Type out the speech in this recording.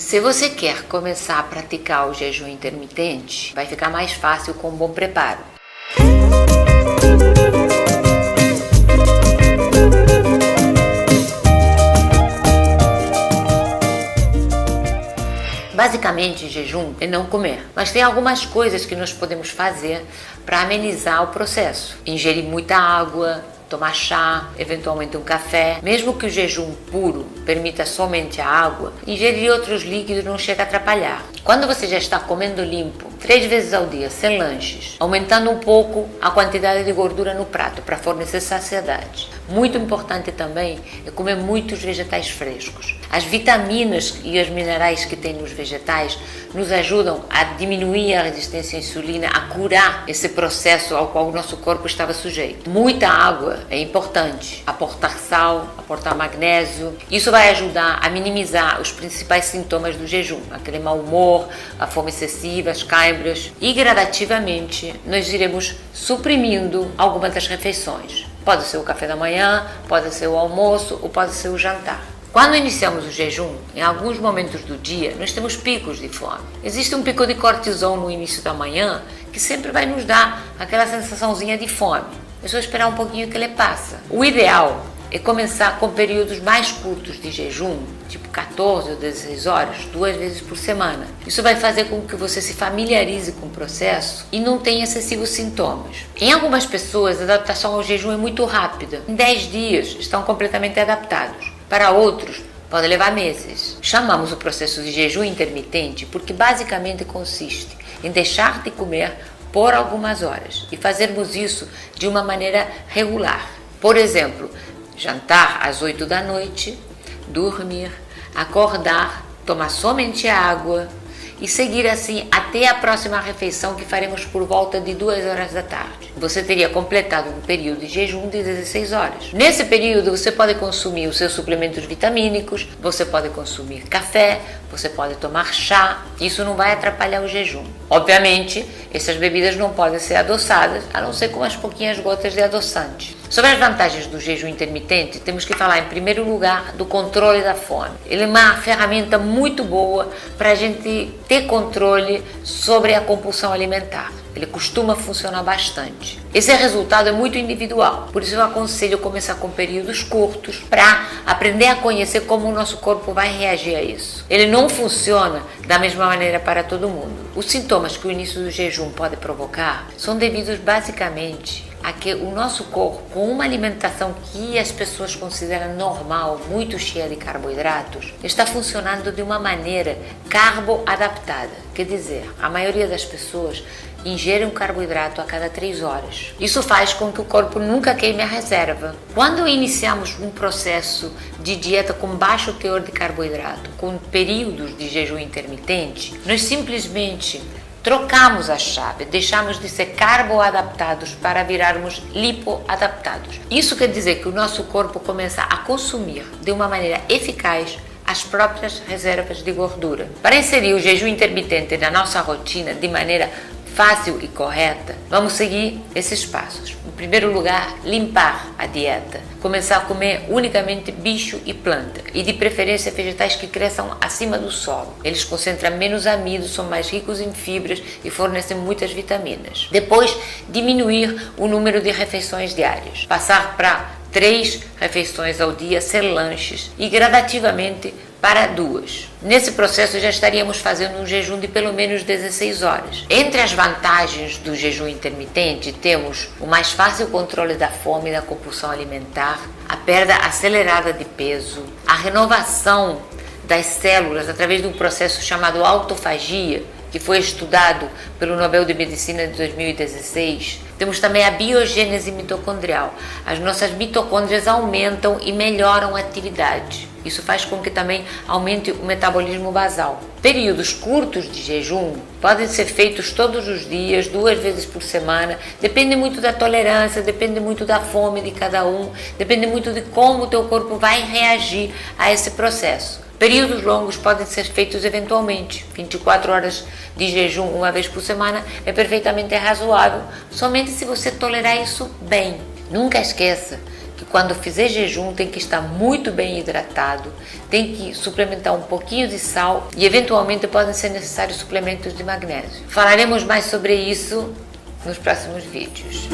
Se você quer começar a praticar o jejum intermitente, vai ficar mais fácil com um bom preparo. Basicamente, jejum é não comer, mas tem algumas coisas que nós podemos fazer para amenizar o processo. Ingerir muita água, tomar chá, eventualmente um café. Mesmo que o jejum puro permita somente a água, ingerir outros líquidos não chega a atrapalhar. Quando você já está comendo limpo, 3 vezes ao dia, sem lanches, aumentando um pouco a quantidade de gordura no prato para fornecer saciedade. Muito importante também é comer muitos vegetais frescos. As vitaminas e os minerais que tem nos vegetais nos ajudam a diminuir a resistência à insulina, a curar esse processo ao qual o nosso corpo estava sujeito. Muita água é importante. Aportar sal, aportar magnésio. Isso vai ajudar a minimizar os principais sintomas do jejum, aquele mau humor, a fome excessiva, as câimbras. E gradativamente nós iremos suprimindo algumas das refeições. Pode ser o café da manhã, pode ser o almoço ou pode ser o jantar. Quando iniciamos o jejum, em alguns momentos do dia, nós temos picos de fome. Existe um pico de cortisol no início da manhã que sempre vai nos dar aquela sensaçãozinha de fome. É só esperar um pouquinho que ele passa. O ideal é começar com períodos mais curtos de jejum, tipo 14 ou 16 horas, 2 vezes por semana. Isso vai fazer com que você se familiarize com o processo e não tenha excessivos sintomas. Em algumas pessoas, a adaptação ao jejum é muito rápida. Em 10 dias, estão completamente adaptados. Para outros, pode levar meses. Chamamos o processo de jejum intermitente porque basicamente consiste em deixar de comer por algumas horas e fazermos isso de uma maneira regular. Por exemplo, jantar às 8 da noite, dormir, acordar, tomar somente água e seguir assim até a próxima refeição que faremos por volta de 2 horas da tarde. Você teria completado um período de jejum de 16 horas. Nesse período você pode consumir os seus suplementos vitamínicos, você pode consumir café, você pode tomar chá, isso não vai atrapalhar o jejum. Obviamente, essas bebidas não podem ser adoçadas, a não ser com umas pouquinhas gotas de adoçante. Sobre as vantagens do jejum intermitente, temos que falar em primeiro lugar do controle da fome. Ele é uma ferramenta muito boa para a gente ter controle sobre a compulsão alimentar. Ele costuma funcionar bastante. Esse resultado é muito individual, por isso eu aconselho começar com períodos curtos para aprender a conhecer como o nosso corpo vai reagir a isso. Ele não funciona da mesma maneira para todo mundo. Os sintomas que o início do jejum pode provocar são devidos basicamente a que o nosso corpo, com uma alimentação que as pessoas consideram normal, muito cheia de carboidratos, está funcionando de uma maneira carboadaptada. Quer dizer, a maioria das pessoas ingere um carboidrato a cada 3 horas. Isso faz com que o corpo nunca queime a reserva. Quando iniciamos um processo de dieta com baixo teor de carboidrato, com períodos de jejum intermitente, nós simplesmente trocamos a chave, deixamos de ser carboadaptados para virarmos lipoadaptados. Isso quer dizer que o nosso corpo começa a consumir de uma maneira eficaz as próprias reservas de gordura. Para inserir o jejum intermitente na nossa rotina de maneira fácil e correta, vamos seguir esses passos. Em primeiro lugar, limpar a dieta. Começar a comer unicamente bicho e planta, e de preferência vegetais que cresçam acima do solo. Eles concentram menos amido, são mais ricos em fibras e fornecem muitas vitaminas. Depois, diminuir o número de refeições diárias. Passar para 3 refeições ao dia, sem lanches, e gradativamente para 2. Nesse processo já estaríamos fazendo um jejum de pelo menos 16 horas. Entre as vantagens do jejum intermitente temos o mais fácil controle da fome e da compulsão alimentar, a perda acelerada de peso, a renovação das células através de um processo chamado autofagia, que foi estudado pelo Nobel de Medicina de 2016. Temos também a biogênese mitocondrial. As nossas mitocôndrias aumentam e melhoram a atividade. Isso faz com que também aumente o metabolismo basal. Períodos curtos de jejum podem ser feitos todos os dias, 2 vezes por semana. Depende muito da tolerância, depende muito da fome de cada um, depende muito de como o teu corpo vai reagir a esse processo. Períodos longos podem ser feitos eventualmente. 24 horas de jejum 1 vez por semana é perfeitamente razoável, somente se você tolerar isso bem. Nunca esqueça que quando fizer jejum tem que estar muito bem hidratado, tem que suplementar um pouquinho de sal e eventualmente podem ser necessários suplementos de magnésio. Falaremos mais sobre isso nos próximos vídeos.